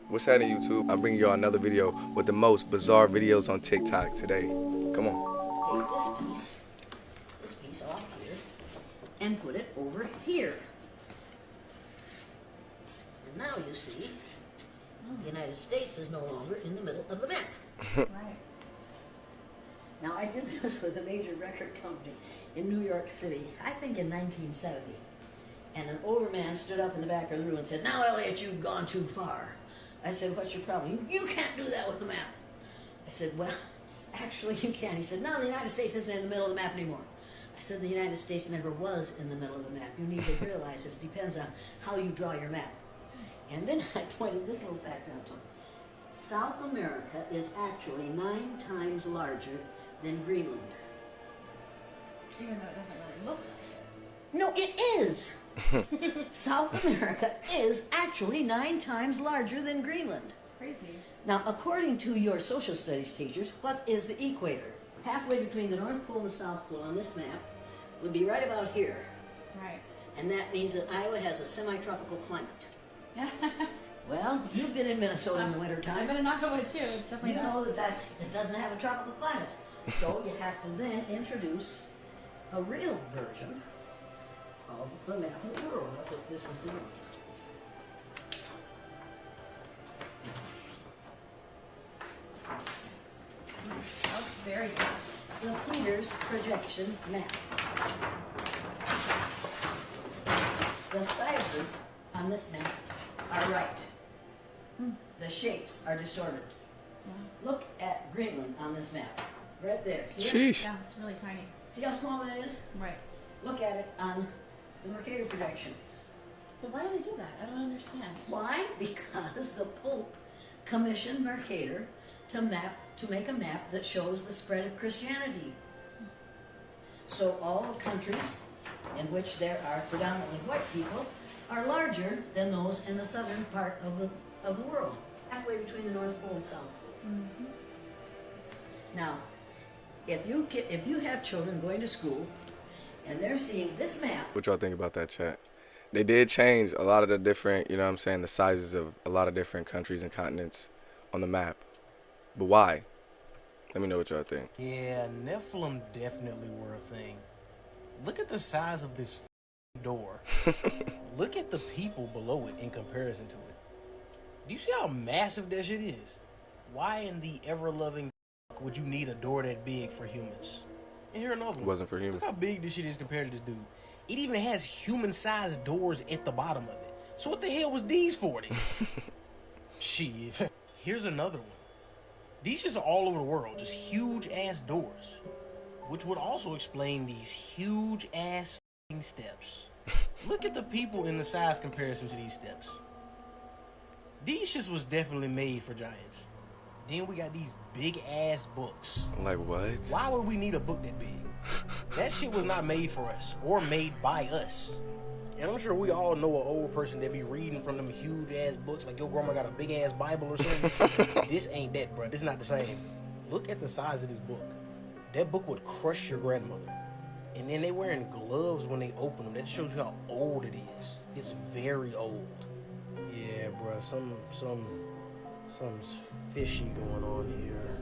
What's happening, YouTube? I'm bringing y'all another video with the most bizarre videos on TikTok today. Come on. Take this piece off here, and put it over here. And now you see, the United States is no longer in the middle of the map. Right. Now, I did this with a major record company in New York City, I think in 1970. And an older man stood up in the back of the room and said, "Now, Elliot, you've gone too far." I said, "What's your problem?" "You can't do that with the map." I said, "Well, actually you can." He said, "No, the United States isn't in the middle of the map anymore." I said, "The United States never was in the middle of the map. You need to realize this depends on how you draw your map." And then I pointed this little background to him. South America is actually 9 times larger than Greenland. Even though it doesn't really look like it. No, it is. South America is actually 9 times larger than Greenland. It's crazy. Now, according to your social studies teachers, what is the equator? Halfway between the North Pole and the South Pole on this map would be right about here. Right. And that means that Iowa has a semi-tropical climate. Well, you've been in Minnesota in the I've wintertime. been in Iowa too. It's definitely You not. know that it doesn't have a tropical climate. So you have to then introduce a real version of the map of the world. That's what this is doing. That's very good. The Peters projection map. The sizes on this map are right. The shapes are distorted. Look at Greenland on this map. Right there. See it? Sheesh. Yeah, it's really tiny. See how small that is? Right. Look at it on the Mercator projection. So why do they do that? I don't understand. Why? Because the Pope commissioned Mercator to make a map that shows the spread of Christianity. So all the countries in which there are predominantly white people are larger than those in the southern part of the world, halfway between the North Pole and South Pole. Mm-hmm. Now, if you have children going to school and they're seeing this map, What y'all think about that, chat? They did change a lot of the different, you know what I'm saying, the sizes of a lot of different countries and continents on the map. But why? Let me know what y'all think. Yeah, Nephilim definitely were a thing. Look at the size of this door. Look at the people below it in comparison to it. Do you see how massive that shit is? Why in the ever-loving would you need a door that big for humans? And here another one. It wasn't for humans. Look how big this shit is compared to this dude. It even has human-sized doors at the bottom of it. So what the hell was these for then? Shit. Here's another one. These shits are all over the world, just huge-ass doors. Which would also explain these huge-ass steps. Look at the people in the size comparison to these steps. These shits was definitely made for giants. Then we got these big-ass books. Like what? Why would we need a book that big? That shit was not made for us or made by us. And I'm sure we all know an old person that be reading from them huge ass books, like your grandma got a big ass Bible or something. This ain't that, bro. This is not the same. Look at the size of this book. That book would crush your grandmother. And then they wearing gloves when they open them. That shows you how old it is. It's very old. Yeah, bro. Something's fishy going on here.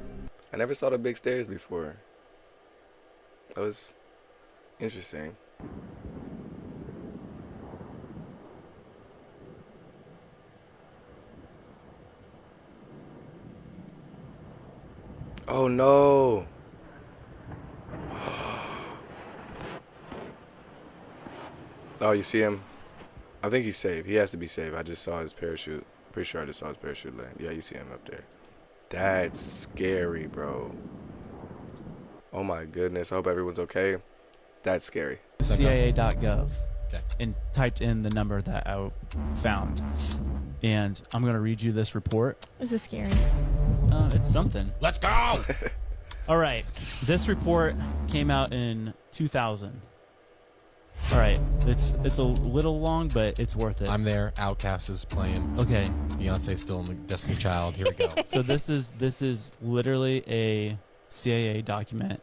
I never saw the big stairs before. That was interesting. Oh no. Oh, you see him? I think he's safe. He has to be safe. I just saw his parachute. Pretty sure I just saw his parachute land. Yeah, you see him up there. That's scary, bro. Oh my goodness. I hope everyone's okay. That's scary. CIA.gov and typed in the number that I found. And I'm going to read you this report. This is scary. It's something. Let's go! All right. This report came out in 2000. All right. It's a little long, but it's worth it. I'm there. Outcast is playing. Okay. Beyonce's still in the Destiny Child. Here we go. So this is literally a CIA document.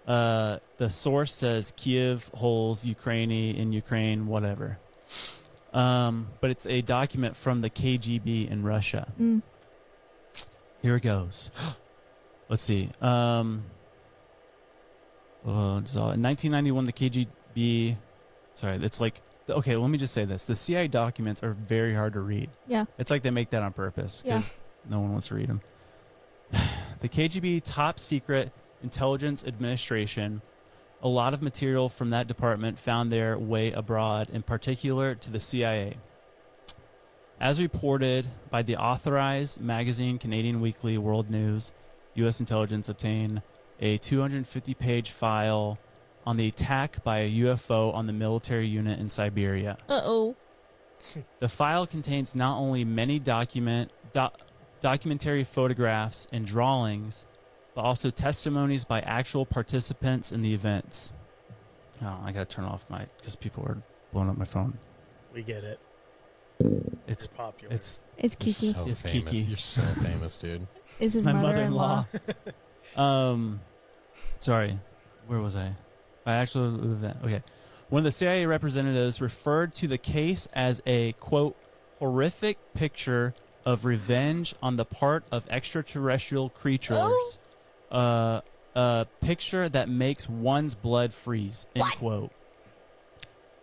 The source says Kiev holds Ukraine in Ukraine, whatever. But it's a document from the KGB in Russia. Here it goes. Let's see. In 1991, the KGB. Sorry, it's like. Okay, let me just say this. The CIA documents are very hard to read. Yeah. It's like they make that on purpose Yeah. because no one wants to read them. The KGB Top Secret Intelligence Administration, a lot of material from that department found their way abroad, in particular to the CIA. As reported by the authorized magazine Canadian Weekly World News, U.S. intelligence obtained a 250-page file on the attack by a UFO on the military unit in Siberia. Uh-oh. The file contains not only many documentary photographs and drawings, but also testimonies by actual participants in the events. Oh, I gotta turn off my because people are blowing up my phone. We get it. It's You're popular. it's It's You're Kiki. so It's famous. Kiki. You're so famous, dude. Is his my mother-in-law. mother-in-law. Sorry, where was I? Okay. One of the CIA representatives referred to the case as a, quote, horrific picture of revenge on the part of extraterrestrial creatures. A picture that makes one's blood freeze, end quote.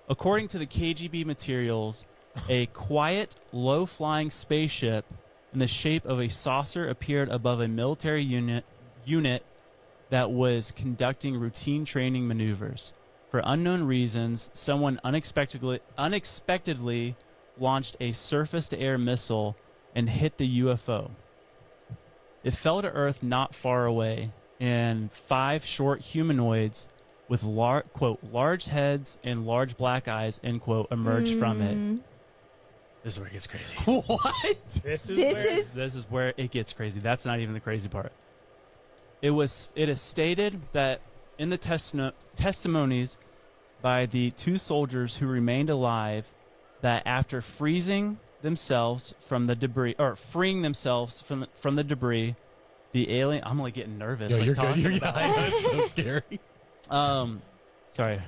According to the KGB materials, a quiet, low-flying spaceship in the shape of a saucer appeared above a military unit that was conducting routine training maneuvers. For unknown reasons, someone unexpectedly launched a surface-to-air missile and hit the UFO. It fell to Earth not far away, and 5 short humanoids with quote, large heads and large black eyes, end quote, emerged from it. This is where it gets crazy. What? This This is where it gets crazy. That's not even the crazy part. It is stated that in the testimonies by the 2 soldiers who remained alive, that after freeing themselves from the debris, the alien. I'm like getting nervous. Yo, like you're talking good. about I know, it's so scary. Sorry.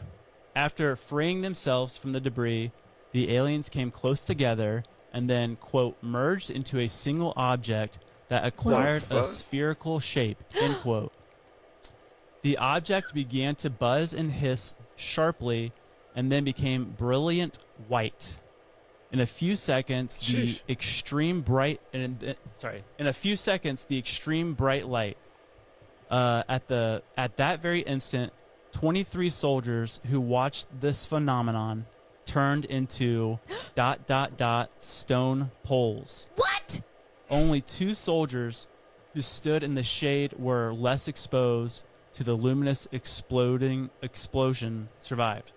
After freeing themselves from the debris, the aliens came close together and then, quote, merged into a single object that acquired a spherical shape, end quote. The object began to buzz and hiss sharply and then became brilliant white. In a few seconds, the extreme bright light at that very instant, 23 soldiers who watched this phenomenon turned into ... stone poles. What? Only 2 soldiers who stood in the shade were less exposed to the luminous explosion survived.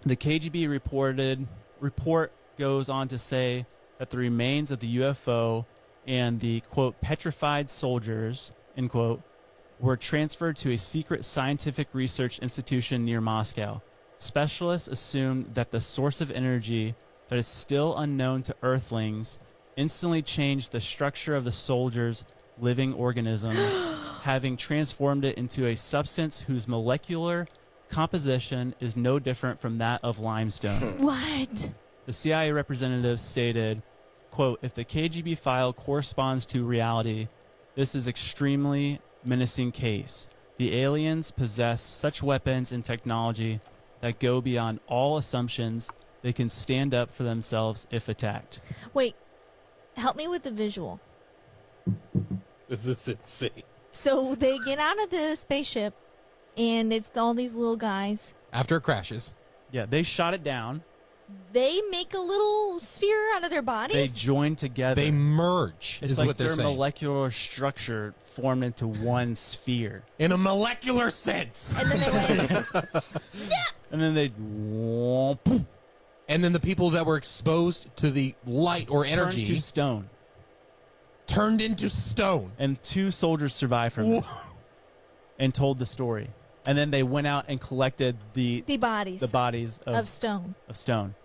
The KGB report goes on to say that the remains of the UFO and the, quote, petrified soldiers, end quote, were transferred to a secret scientific research institution near Moscow. Specialists assumed that the source of energy that is still unknown to Earthlings instantly changed the structure of the soldiers' living organisms, having transformed it into a substance whose molecular composition is no different from that of limestone. What? The CIA representative stated, quote, if the KGB file corresponds to reality, this is extremely menacing case. The aliens possess such weapons and technology that go beyond all assumptions. They can stand up for themselves if attacked. Wait, help me with the visual. This is insane. So they get out of the spaceship, and it's all these little guys. After it crashes, Yeah, they shot it down. They make a little sphere out of their bodies. They join together. they merge, it's is like what they're their saying. molecular structure formed into one sphere. In a molecular sense. and then they went, And then they poof, And then the people that were exposed to the light or turned energy to stone. turned into stone. And 2 soldiers survived from it and told the story. And then they went out and collected the bodies bodies of stone. of stone.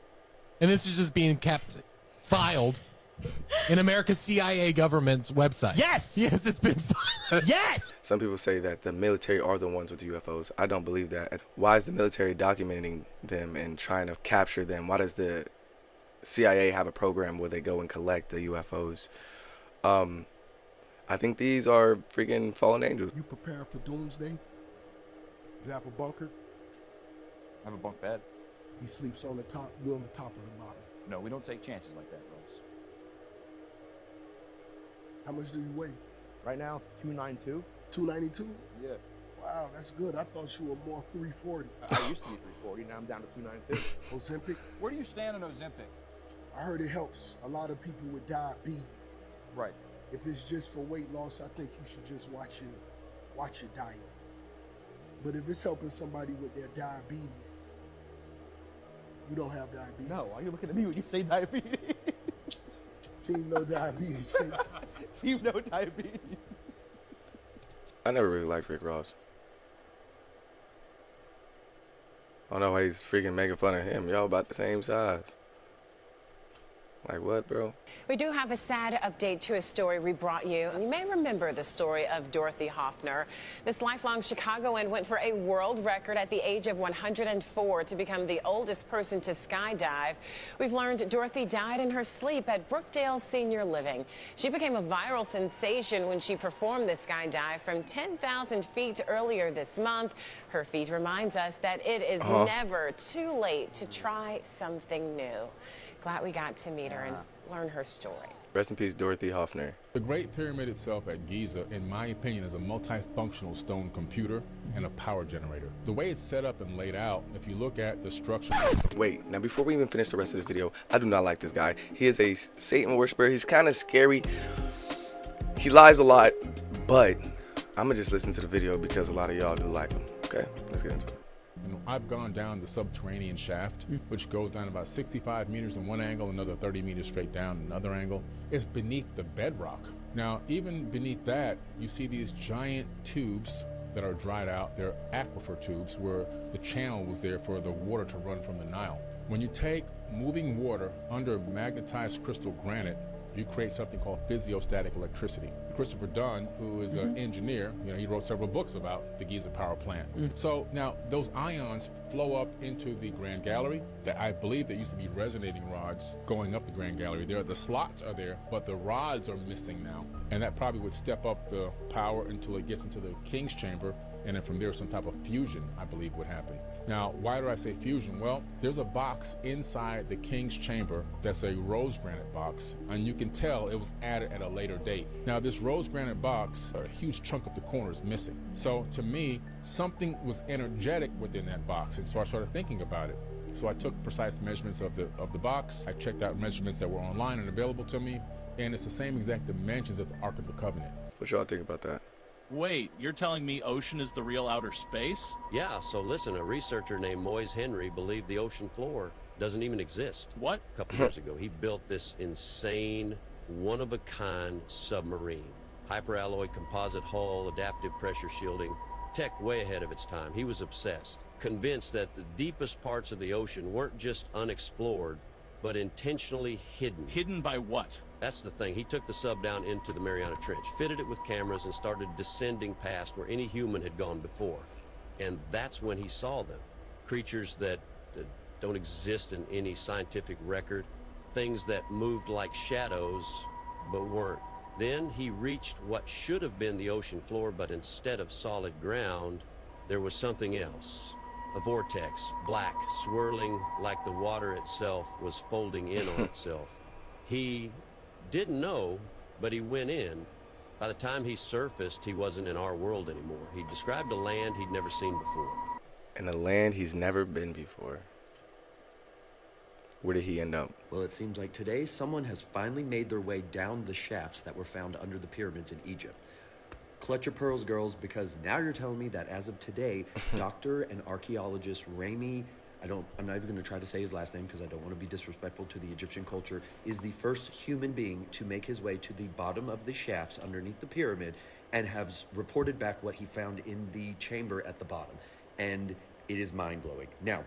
And this is just being kept filed in America's CIA government's website. Yes! Yes, it's been filed. Yes! Some people say that the military are the ones with the UFOs. I don't believe that. Why is the military documenting them and trying to capture them? Why does the CIA have a program where they go and collect the UFOs. I think these are freaking fallen angels. You preparing for doomsday? You have a bunker? I have a bunk bed. He sleeps on the top, you on the top or the bottom? No, we don't take chances like that, Ross. How much do you weigh? Right now, 292. 292? Yeah. Wow, that's good. I thought you were more 340. I used to be 340. Now I'm down to 292. Ozempic? Where do you stand on Ozempic? I heard it helps a lot of people with diabetes. Right. If it's just for weight loss, I think you should just watch your diet. But if it's helping somebody with their diabetes, you don't have diabetes. No, why are you looking at me when you say diabetes? Team no diabetes. Team no diabetes. I never really liked Rick Ross. I don't know why he's freaking making fun of him. Y'all about the same size. Like what, bro? We do have a sad update to a story we brought you. You may remember the story of Dorothy Hoffner. This lifelong Chicagoan went for a world record at the age of 104 to become the oldest person to skydive. We've learned Dorothy died in her sleep at Brookdale Senior Living. She became a viral sensation when she performed the skydive from 10,000 feet earlier this month. Her feat reminds us that it is never too late to try something new. Glad we got to meet her and learn her story. Rest in peace, Dorothy Hoffner. The Great Pyramid itself at Giza, in my opinion, is a multifunctional stone computer and a power generator. The way it's set up and laid out, if you look at the structure... Wait, now before we even finish the rest of this video, I do not like this guy. He is a Satan worshiper. He's kind of scary. He lies a lot, but I'm gonna just listen to the video because a lot of y'all do like him. Okay, let's get into it. I've gone down the subterranean shaft, which goes down about 65 meters in one angle, another 30 meters straight down another angle. It's beneath the bedrock. Now, even beneath that, you see these giant tubes that are dried out. They're aquifer tubes where the channel was there for the water to run from the Nile. When you take moving water under magnetized crystal granite, you create something called physiostatic electricity. Christopher Dunn, who is an engineer, he wrote several books about the Giza power plant. So now those ions flow up into the Grand Gallery. That I believe there used to be resonating rods going up the Grand Gallery. The slots are there, but the rods are missing now. And that probably would step up the power until it gets into the King's Chamber. And then from there, some type of fusion, I believe, would happen. Now, why do I say fusion? Well, there's a box inside the King's Chamber that's a rose granite box, and you can tell it was added at a later date. Now, this rose granite box, a huge chunk of the corner is missing. So to me, something was energetic within that box, and so I started thinking about it. So I took precise measurements of the box. I checked out measurements that were online and available to me, and it's the same exact dimensions of the Ark of the Covenant. What y'all think about that? Wait, you're telling me ocean is the real outer space? Yeah, so listen, a researcher named Moise Henry believed the ocean floor doesn't even exist. What? A couple years ago, he built this insane, one-of-a-kind submarine. Hyperalloy composite hull, adaptive pressure shielding, tech way ahead of its time. He was obsessed, convinced that the deepest parts of the ocean weren't just unexplored, but intentionally hidden. Hidden by what? That's the thing. He took the sub down into the Mariana Trench, fitted it with cameras, and started descending past where any human had gone before. And that's when he saw them. Creatures that don't exist in any scientific record. Things that moved like shadows, but weren't. Then he reached what should have been the ocean floor, but instead of solid ground, there was something else. A vortex, black, swirling like the water itself was folding in on itself. He didn't know, but he went in. By the time he surfaced, he wasn't in our world anymore. He described a land he'd never seen before. And a land he's never been before. Where did he end up? Well, it seems like today someone has finally made their way down the shafts that were found under the pyramids in Egypt. Clutch your pearls, girls, because now you're telling me that as of today, Dr. and archaeologist Rami, I'm not even going to try to say his last name because I don't want to be disrespectful to the Egyptian culture, is the first human being to make his way to the bottom of the shafts underneath the pyramid and has reported back what he found in the chamber at the bottom. And it is mind-blowing. Now,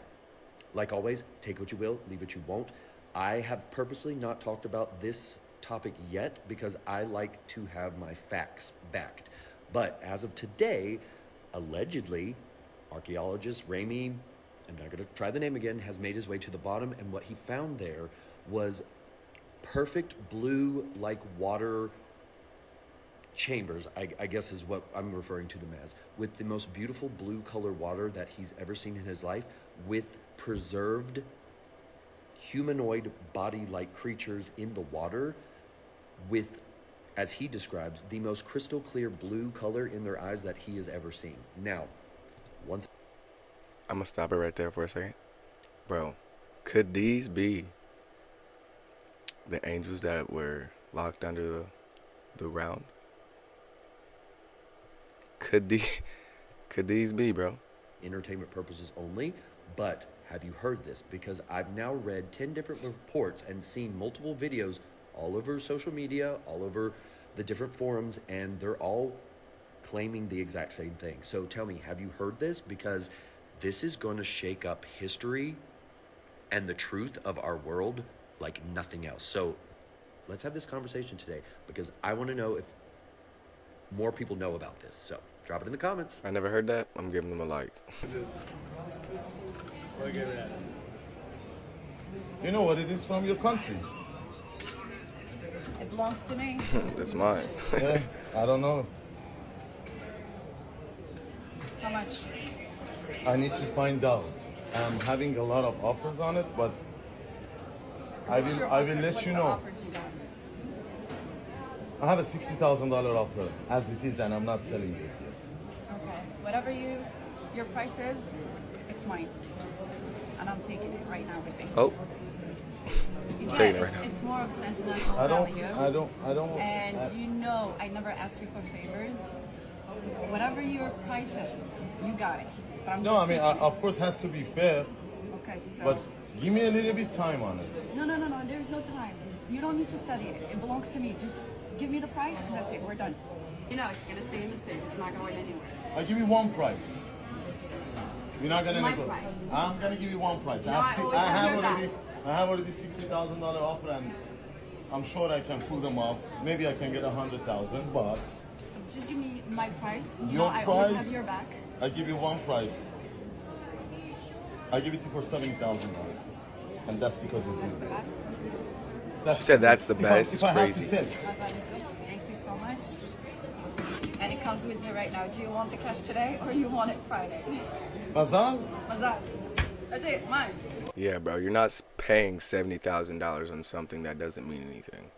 like always, take what you will, leave what you won't. I have purposely not talked about this topic yet because I like to have my facts backed. But as of today, allegedly, archaeologist Rami, I'm not going to try the name again, has made his way to the bottom, and what he found there was perfect blue like water chambers, I guess is what I'm referring to them as, with the most beautiful blue color water that he's ever seen in his life, with preserved humanoid body-like creatures in the water, with, as he describes, the most crystal clear blue color in their eyes that he has ever seen. Now, once I'm gonna stop it right there for a second. Bro, could these be the angels that were locked under the ground? Could these be, bro? entertainment purposes only, but have you heard this? Because I've now read 10 different reports and seen multiple videos all over social media, all over the different forums, and they're all claiming the exact same thing. So tell me, have you heard this? Because this is going to shake up history and the truth of our world like nothing else. So let's have this conversation today, because I want to know if more people know about this. So drop it in the comments. I never heard that. I'm giving them a like. You know what it is from your country? It belongs to me. That's mine. Yeah, I don't know. How much? I need to find out. I'm having a lot of offers on it, but I will let you know. I have a $60,000 offer as it is, and I'm not selling it yet. Okay. Whatever your price is, it's mine. And I'm taking it right now with me. Oh. Yeah, Taking it right now. it's more of sentimental I value. don't. And you know, I never ask you for favors. Whatever your price is, you got it. But I'm No, just I mean, taking it. of course, has to be fair, Okay, so. but give me a little bit time on it. No, there's no time. You don't need to study it. It belongs to me. Just give me the price and that's it. We're done. You know, it's gonna stay in the same. It's not going anywhere. I give you one price. You're not gonna My negotiate. price. I'm gonna give you one price. No, I always have your back. I have already $60,000 offer, and I'm sure I can pull them off. Maybe I can get 100,000, but Just give me my price. You your know, I always price, have your back. I give you one price. I give it to you for $70,000, and that's because it's That's the you. best. She said that's the If I- best. if It's I have to crazy. sell. Thank you so much. And it comes with me right now. Do you want the cash today or you want it Friday? Mazal? Mazal. That's it, mine. Yeah, bro. You're not paying $70,000 on something that doesn't mean anything.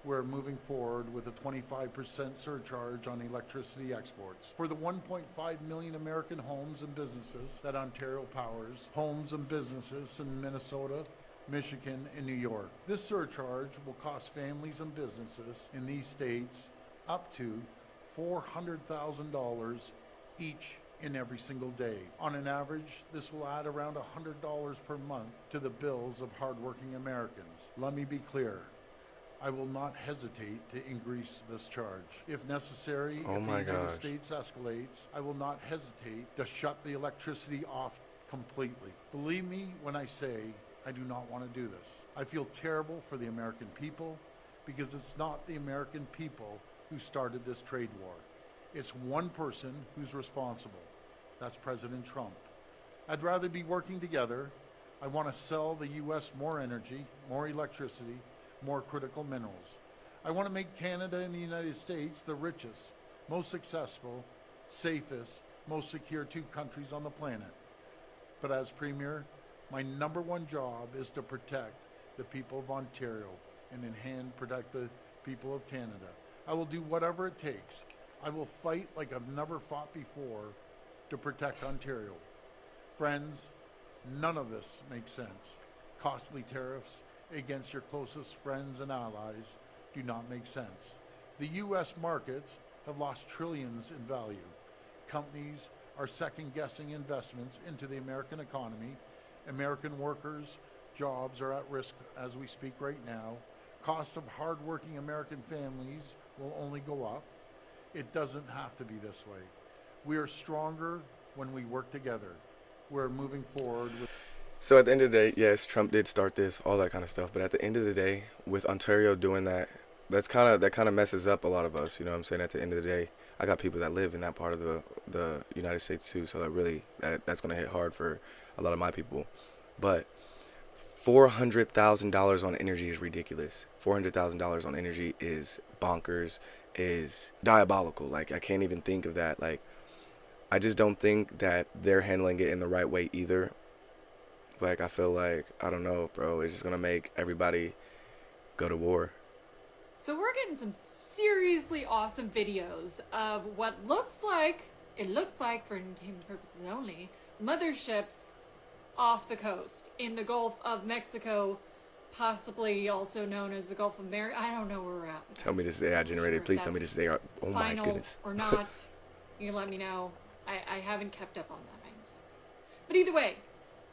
We're moving forward with a 25% surcharge on electricity exports. For the 1.5 million American homes and businesses that Ontario powers, homes and businesses in Minnesota, Michigan, and New York. This surcharge will cost families and businesses in these states up to $400,000 each in every single day. On an average, this will add around $100 per month to the bills of hardworking Americans. Let me be clear. I will not hesitate to increase this charge. If necessary, Oh if my the United gosh. States escalates, I will not hesitate to shut the electricity off completely. Believe me when I say I do not want to do this. I feel terrible for the American people because it's not the American people who started this trade war. It's one person who's responsible. That's President Trump. I'd rather be working together. I want to sell the U.S. more energy, more electricity, more critical minerals. I want to make Canada and the United States the richest, most successful, safest, most secure two countries on the planet. But as Premier, my number one job is to protect the people of Ontario and in hand protect the people of Canada. I will do whatever it takes. I will fight like I've never fought before to protect Ontario. Friends, none of this makes sense. Costly tariffs against your closest friends and allies do not make sense. The U.S. markets have lost trillions in value. Companies are second-guessing investments into the American economy. American workers' jobs are at risk as we speak right now. Cost of hardworking American families will only go up. It doesn't have to be this way. We are stronger when we work together. We're moving forward with... So at the end of the day, yes, Trump did start this, all that kind of stuff. But at the end of the day, with Ontario doing that, that kind of messes up a lot of us. You know what I'm saying? At the end of the day, I got people that live in that part of the United States too. So that's going to hit hard for a lot of my people. But $400,000 on energy is ridiculous. $400,000 on energy is bonkers, is diabolical. Like, I can't even think of that. Like, I just don't think that they're handling it in the right way either. Like, I feel like, I don't know, bro, it's just gonna make everybody go to war. So we're getting some seriously awesome videos of what looks like, for entertainment purposes only, motherships off the coast in the Gulf of Mexico, possibly also known as the Gulf of Mexico. I don't know where we're at. Tell me this is AI generated. Sure, Please tell me this is AI. Oh my final goodness. or not. You can let me know. I haven't kept up on that, but either way,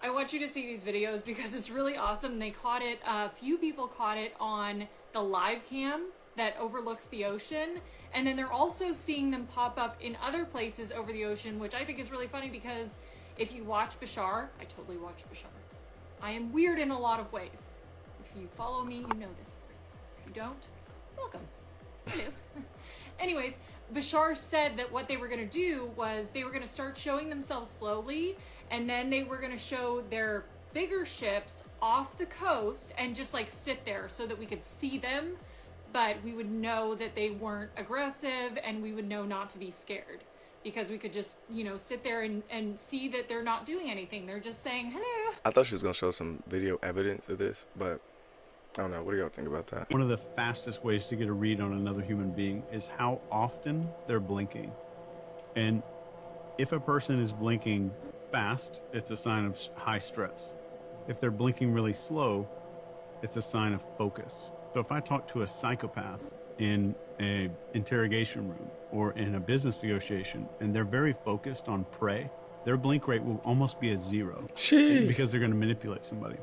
I want you to see these videos because it's really awesome. They caught it, a few people caught it on the live cam that overlooks the ocean, and then they're also seeing them pop up in other places over the ocean, which I think is really funny because if you watch Bashar, I totally watch Bashar. I am weird in a lot of ways. If you follow me, you know this. If you don't, welcome. Hello. Anyways, Bashar said that what they were going to do was they were going to start showing themselves slowly, and then they were going to show their bigger ships off the coast and just like sit there so that we could see them, but we would know that they weren't aggressive and we would know not to be scared because we could just, you know, sit there and see that they're not doing anything. They're just saying hello. I thought she was gonna show some video evidence of this, but I don't know. What do y'all think about that? One of the fastest ways to get a read on another human being is how often they're blinking. And if a person is blinking fast, it's a sign of high stress. If they're blinking really slow, it's a sign of focus. So if I talk to a psychopath in an interrogation room or in a business negotiation and they're very focused on prey, their blink rate will almost be a 0. Jeez. Because they're going to manipulate somebody.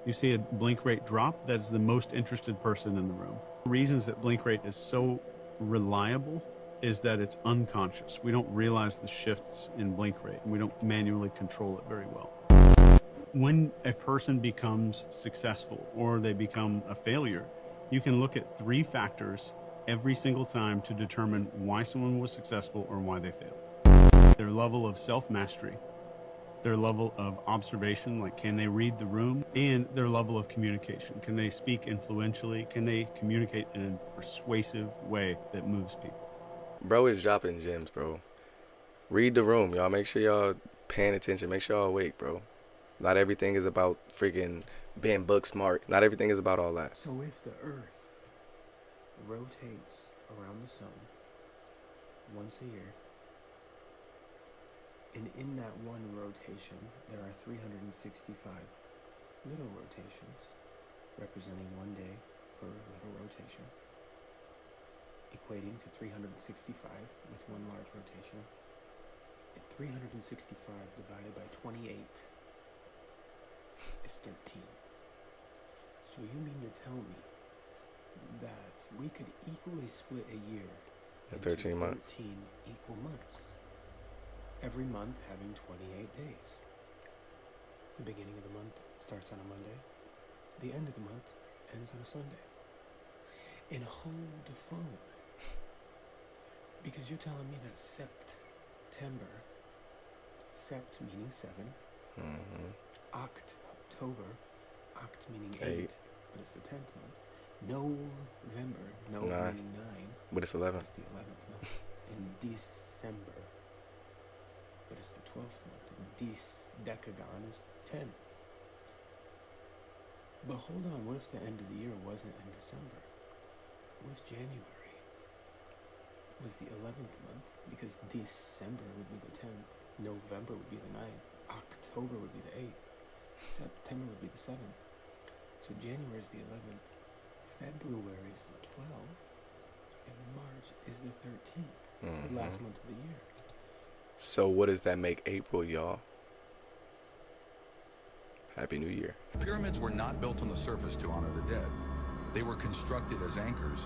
You see a blink rate drop, that's the most interested person in the room. The reasons that blink rate is so reliable is that it's unconscious. We don't realize the shifts in blink rate, and we don't manually control it very well. When a person becomes successful or they become a failure, you can look at 3 factors every single time to determine why someone was successful or why they failed. Their level of self-mastery, their level of observation, like can they read the room, and their level of communication. Can they speak influentially? Can they communicate in a persuasive way that moves people? Bro is dropping gems, bro. Read the room, y'all. Make sure y'all paying attention. Make sure y'all awake, bro. Not everything is about freaking being book smart. Not everything is about all that. So if the Earth rotates around the sun once a year, and in that one rotation, there are 365 little rotations, representing one day per little rotation, equating to 365 with one large rotation. And 365 divided by 28 is 13. So you mean to tell me that we could equally split a year At 13 months. 13 equal months? Every month having 28 days. The beginning of the month starts on a Monday. The end of the month ends on a Sunday. And hold the phone. Because you're telling me that September, sept meaning 7, October, oct meaning 8, but it's the 10th month. November, no meaning 9, but it's 11. It's the 11th month. And December, but it's the 12th month. And decagon is 10. But hold on, what if the end of the year wasn't in December? What if January was the 11th month? Because December would be the 10th, November would be the 9th, October would be the 8th, September would be the 7th. So January is the 11th, February is the 12th, and March is the 13th, the last month of the year. So what does that make April, y'all? Happy New Year. Pyramids were not built on the surface to honor the dead. They were constructed as anchors,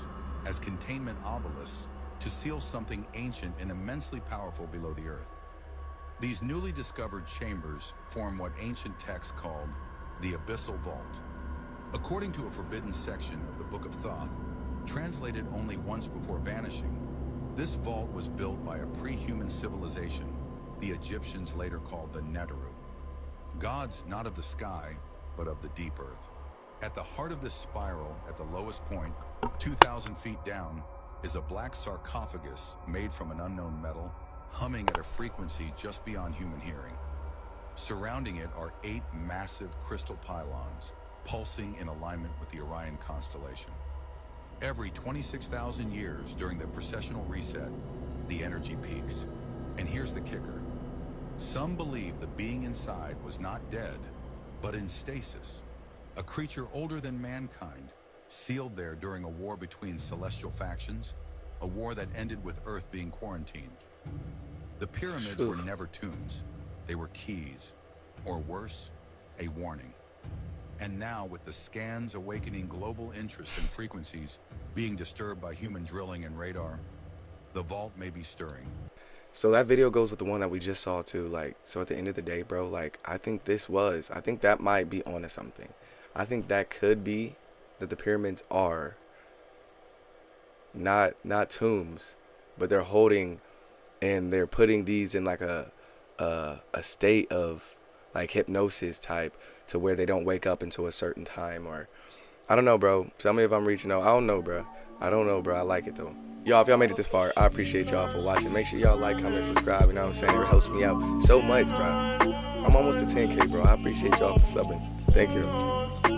as containment obelisks, to seal something ancient and immensely powerful below the earth. These newly discovered chambers form what ancient texts called the Abyssal Vault. According to a forbidden section of the Book of Thoth, translated only once before vanishing, this vault was built by a pre-human civilization the Egyptians later called the Neteru. Gods not of the sky, but of the deep earth. At the heart of this spiral, at the lowest point, 2,000 feet down, is a black sarcophagus made from an unknown metal, humming at a frequency just beyond human hearing. Surrounding it are 8 massive crystal pylons, pulsing in alignment with the Orion constellation. Every 26,000 years during the precessional reset, the energy peaks. And here's the kicker. Some believe the being inside was not dead, but in stasis, a creature older than mankind, sealed there during a war between celestial factions, a war that ended with Earth being quarantined. The pyramids were never tombs. They were keys, or worse, a warning. And now, with the scans awakening global interest in frequencies being disturbed by human drilling and radar, the vault may be stirring. So that video goes with the one that we just saw too. Like, so at the end of the day, bro, like, I think that might be onto something. I think that could be that the pyramids are not tombs, but they're holding and they're putting these in like a state of like hypnosis type, to where they don't wake up until a certain time. Or I don't know, bro. Tell me if I'm reaching out. I don't know, bro. I like it though. Y'all, if y'all made it this far, I appreciate y'all for watching. Make sure y'all like, comment, subscribe. You know what I'm saying? It helps me out so much, bro. I'm almost to 10K, bro. I appreciate y'all for subbing. Thank you.